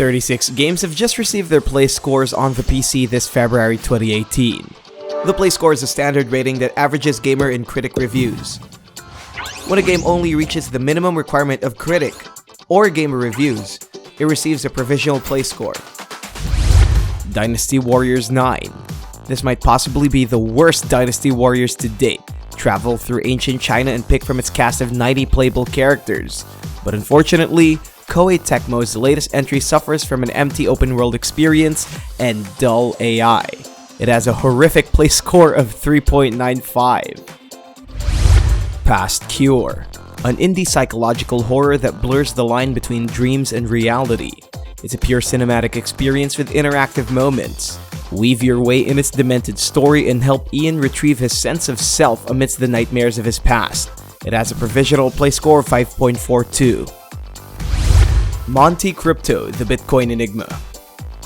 36 games have just received their play scores on the PC this February 2018. The play score is a standard rating that averages gamer and critic reviews. When a game only reaches the minimum requirement of critic or gamer reviews, it receives a provisional play score. Dynasty Warriors 9. This might possibly be the worst Dynasty Warriors to date. Travel through ancient China and pick from its cast of 90 playable characters. But unfortunately, Koei Tecmo's latest entry suffers from an empty open world experience and dull AI. It has a horrific play score of 3.95. Past Cure, an indie psychological horror that blurs the line between dreams and reality. It's a pure cinematic experience with interactive moments. Weave your way in its demented story and help Ian retrieve his sense of self amidst the nightmares of his past. It has a provisional play score of 5.42. MonteCrypto, the Bitcoin Enigma.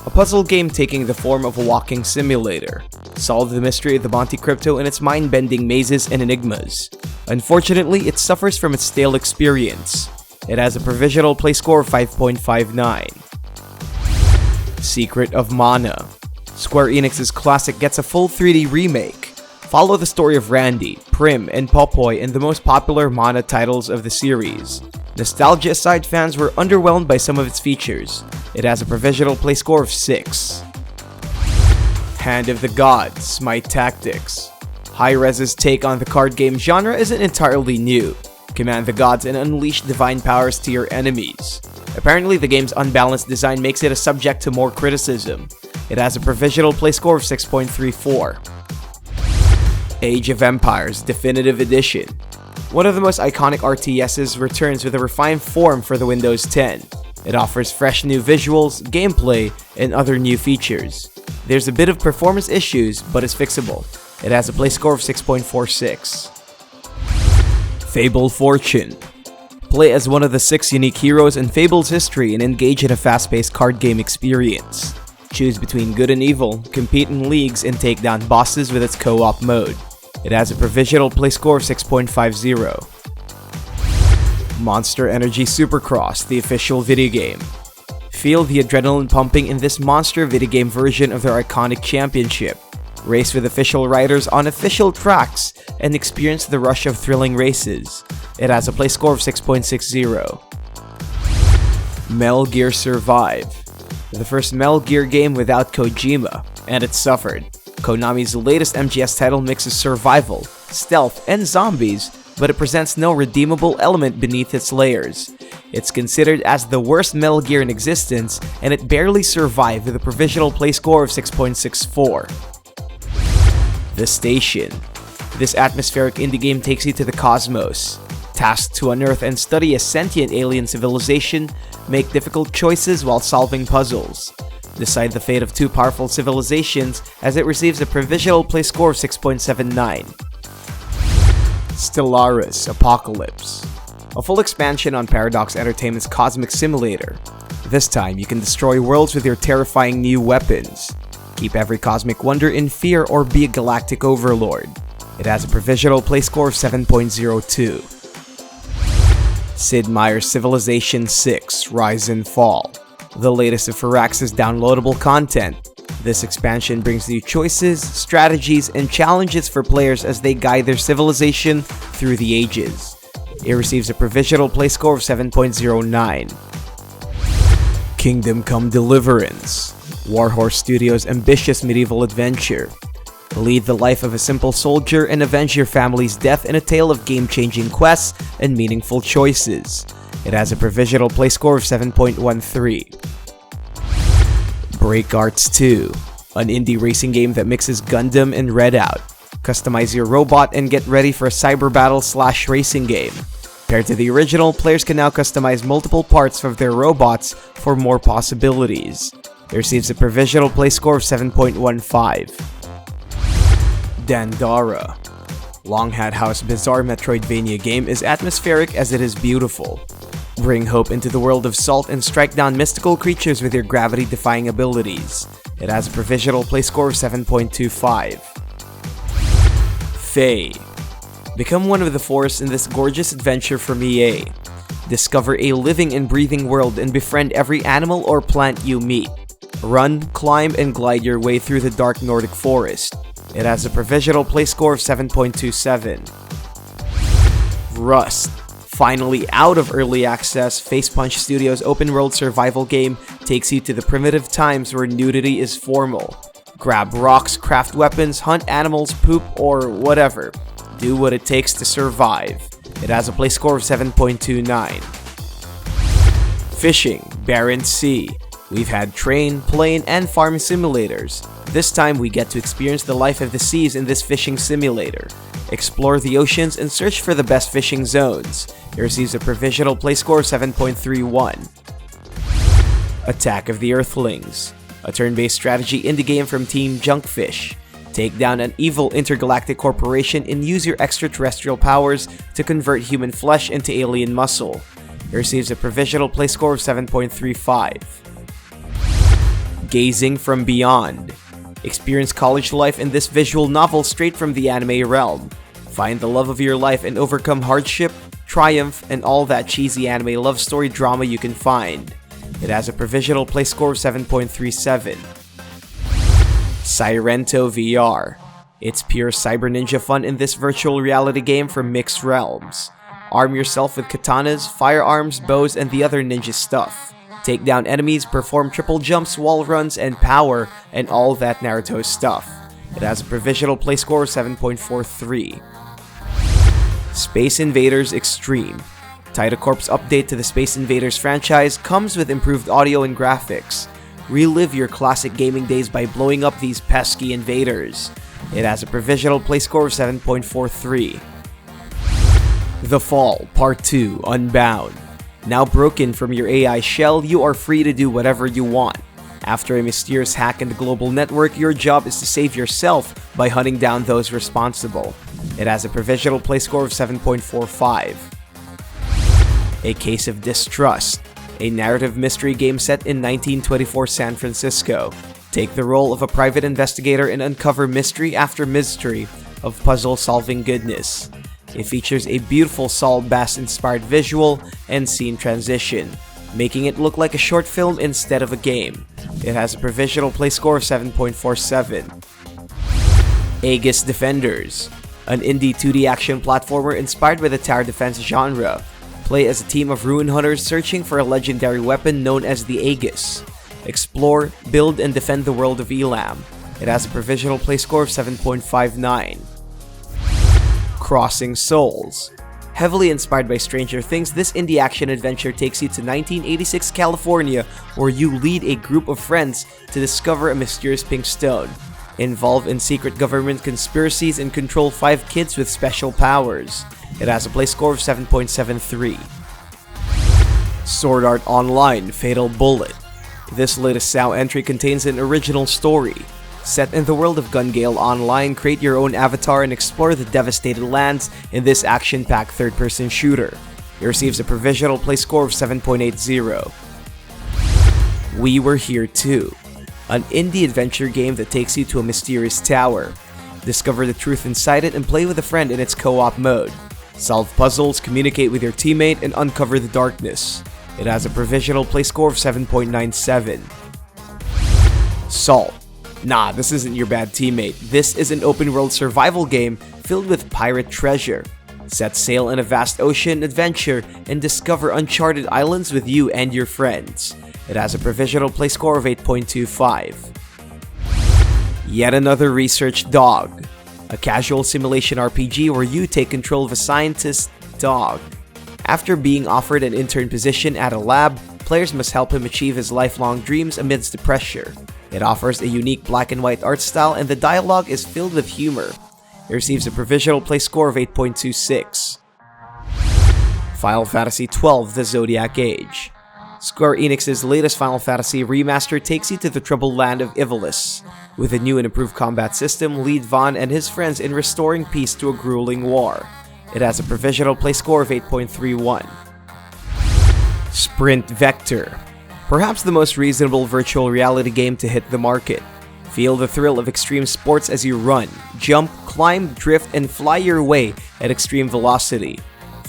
A puzzle game taking the form of a walking simulator. Solve the mystery of the MonteCrypto and its mind-bending mazes and enigmas. Unfortunately, it suffers from its stale experience. It has a provisional play score of 5.59. Secret of Mana. Square Enix's classic gets a full 3D remake. Follow the story of Randy, Prim, and Popoy in the most popular Mana titles of the series. Nostalgia aside, fans were underwhelmed by some of its features. It has a provisional play score of 6. Hand of the Gods, SMITE Tactics. Hi-Rez's take on the card game genre isn't entirely new. Command the gods and unleash divine powers to your enemies. Apparently, the game's unbalanced design makes it a subject to more criticism. It has a provisional play score of 6.34. Age of Empires Definitive Edition. One of the most iconic RTSs returns with a refined form for the Windows 10. It offers fresh new visuals, gameplay, and other new features. There's a bit of performance issues, but it's fixable. It has a play score of 6.46. Fable Fortune. Play as one of the 6 unique heroes in Fable's history and engage in a fast-paced card game experience. Choose between good and evil, compete in leagues, and take down bosses with its co-op mode. It has a provisional play score of 6.50. Monster Energy Supercross, the official video game. Feel the adrenaline pumping in this monster video game version of their iconic championship. Race with official riders on official tracks and experience the rush of thrilling races. It has a play score of 6.60. Metal Gear Survive. The first Metal Gear game without Kojima, and it suffered. Konami's latest MGS title mixes survival, stealth, and zombies, but it presents no redeemable element beneath its layers. It's considered as the worst Metal Gear in existence, and it barely survived with a provisional play score of 6.64. The Station. This atmospheric indie game takes you to the cosmos. Tasked to unearth and study a sentient alien civilization, make difficult choices while solving puzzles. Decide the fate of 2 powerful civilizations as it receives a provisional play score of 6.79. Stellaris Apocalypse. A full expansion on Paradox Entertainment's Cosmic Simulator. This time, you can destroy worlds with your terrifying new weapons. Keep every cosmic wonder in fear or be a galactic overlord. It has a provisional play score of 7.02. Sid Meier's Civilization 6: Rise and Fall. The latest of Firaxis downloadable content. This expansion brings new choices, strategies, and challenges for players as they guide their civilization through the ages. It receives a provisional play score of 7.09. Kingdom Come Deliverance. Warhorse Studios' ambitious medieval adventure. Lead the life of a simple soldier and avenge your family's death in a tale of game-changing quests and meaningful choices. It has a provisional play score of 7.13. Break Arts 2, an indie racing game that mixes Gundam and Redout. Customize your robot and get ready for a cyber battle/racing game. Compared to the original, players can now customize multiple parts of their robots for more possibilities. It receives a provisional play score of 7.15. Dandara. Longhat House bizarre Metroidvania game is atmospheric as it is beautiful. Bring hope into the world of Salt and strike down mystical creatures with your gravity-defying abilities. It has a provisional play score of 7.25. Fae. Become one of the forests in this gorgeous adventure from EA. Discover a living and breathing world and befriend every animal or plant you meet. Run, climb, and glide your way through the dark Nordic forest. It has a provisional play score of 7.27. Rust. Finally out of early access, Facepunch Studios' open-world survival game takes you to the primitive times where nudity is formal. Grab rocks, craft weapons, hunt animals, poop, or whatever. Do what it takes to survive. It has a play score of 7.29. Fishing, Barents Sea. We've had train, plane, and farm simulators. This time we get to experience the life of the seas in this fishing simulator. Explore the oceans and search for the best fishing zones. It receives a provisional play score of 7.31. Attack of the Earthlings. A turn-based strategy indie game from Team Junkfish. Take down an evil intergalactic corporation and use your extraterrestrial powers to convert human flesh into alien muscle. It receives a provisional play score of 7.35. Gazing from Beyond. Experience college life in this visual novel straight from the anime realm. Find the love of your life and overcome hardship, triumph, and all that cheesy anime love story drama you can find. It has a provisional play score of 7.37. Sairento VR. It's pure cyber ninja fun in this virtual reality game from Mixed Realms. Arm yourself with katanas, firearms, bows, and the other ninja stuff. Take down enemies, perform triple jumps, wall runs, and power, and all that Naruto stuff. It has a provisional play score of 7.43. Space Invaders Extreme. Titacorp's update to the Space Invaders franchise comes with improved audio and graphics. Relive your classic gaming days by blowing up these pesky invaders. It has a provisional play score of 7.43. The Fall, Part 2, Unbound. Now broken from your AI shell, you are free to do whatever you want. After a mysterious hack in the global network, your job is to save yourself by hunting down those responsible. It has a provisional play score of 7.45. A Case of Distrust. A narrative mystery game set in 1924 San Francisco. Take the role of a private investigator and uncover mystery after mystery of puzzle-solving goodness. It features a beautiful Saul Bass-inspired visual and scene transition, making it look like a short film instead of a game. It has a provisional play score of 7.47. Aegis Defenders. An indie 2D action platformer inspired by the tower defense genre. Play as a team of ruin hunters searching for a legendary weapon known as the Aegis. Explore, build, and defend the world of Elam. It has a provisional play score of 7.59. Crossing Souls. Heavily inspired by Stranger Things, this indie action adventure takes you to 1986 California, where you lead a group of friends to discover a mysterious pink stone, involve in secret government conspiracies, and control 5 kids with special powers. It has a play score of 7.73. Sword Art Online Fatal Bullet. This latest SAO entry contains an original story. Set in the world of Gun Gale Online, create your own avatar and explore the devastated lands in this action-packed third-person shooter. It receives a provisional play score of 7.80. We Were Here Too. An indie adventure game that takes you to a mysterious tower. Discover the truth inside it and play with a friend in its co-op mode. Solve puzzles, communicate with your teammate, and uncover the darkness. It has a provisional play score of 7.97. Salt. Nah, this isn't your bad teammate. This is an open-world survival game filled with pirate treasure. Set sail in a vast ocean adventure and discover uncharted islands with you and your friends. It has a provisional play score of 8.25. Yet another research dog. A casual simulation RPG where you take control of a scientist dog. After being offered an intern position at a lab, players must help him achieve his lifelong dreams amidst the pressure. It offers a unique black and white art style and the dialogue is filled with humor. It receives a provisional play score of 8.26. Final Fantasy XII: The Zodiac Age. Square Enix's latest Final Fantasy remaster takes you to the troubled land of Ivalice. With a new and improved combat system, lead Vaughn and his friends in restoring peace to a grueling war. It has a provisional play score of 8.31. Sprint Vector. Perhaps the most reasonable virtual reality game to hit the market. Feel the thrill of extreme sports as you run, jump, climb, drift, and fly your way at extreme velocity.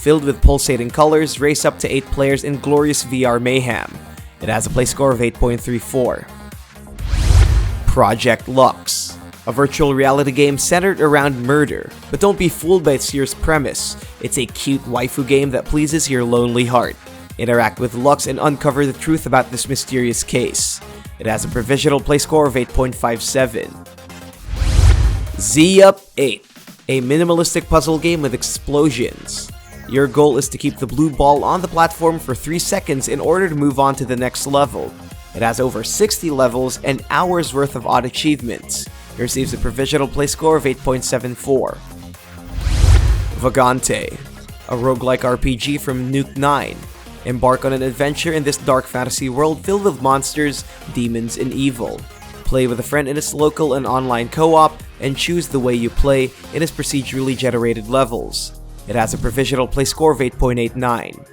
Filled with pulsating colors, race up to 8 players in glorious VR mayhem. It has a play score of 8.34. Project Lux, a virtual reality game centered around murder. But don't be fooled by its serious premise. It's a cute waifu game that pleases your lonely heart. Interact with Lux and uncover the truth about this mysterious case. It has a provisional play score of 8.57. Z-Up 8, a minimalistic puzzle game with explosions. Your goal is to keep the blue ball on the platform for 3 seconds in order to move on to the next level. It has over 60 levels and hours worth of odd achievements. It receives a provisional play score of 8.74. Vagante, a roguelike RPG from Nuke 9. Embark on an adventure in this dark fantasy world filled with monsters, demons, and evil. Play with a friend in its local and online co-op, and choose the way you play in its procedurally generated levels. It has a provisional play score of 8.89.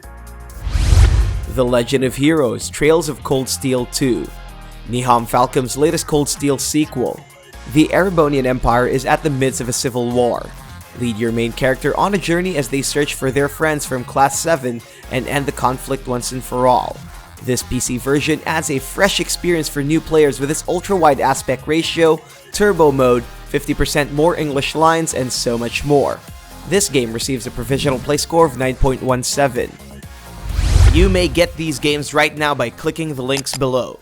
The Legend of Heroes: Trails of Cold Steel 2, Niham Falcom's latest Cold Steel sequel. The Erebonian Empire is at the midst of a civil war. Lead your main character on a journey as they search for their friends from Class 7 and end the conflict once and for all. This PC version adds a fresh experience for new players with its ultra-wide aspect ratio, turbo mode, 50% more English lines, and so much more. This game receives a provisional play score of 9.17. You may get these games right now by clicking the links below.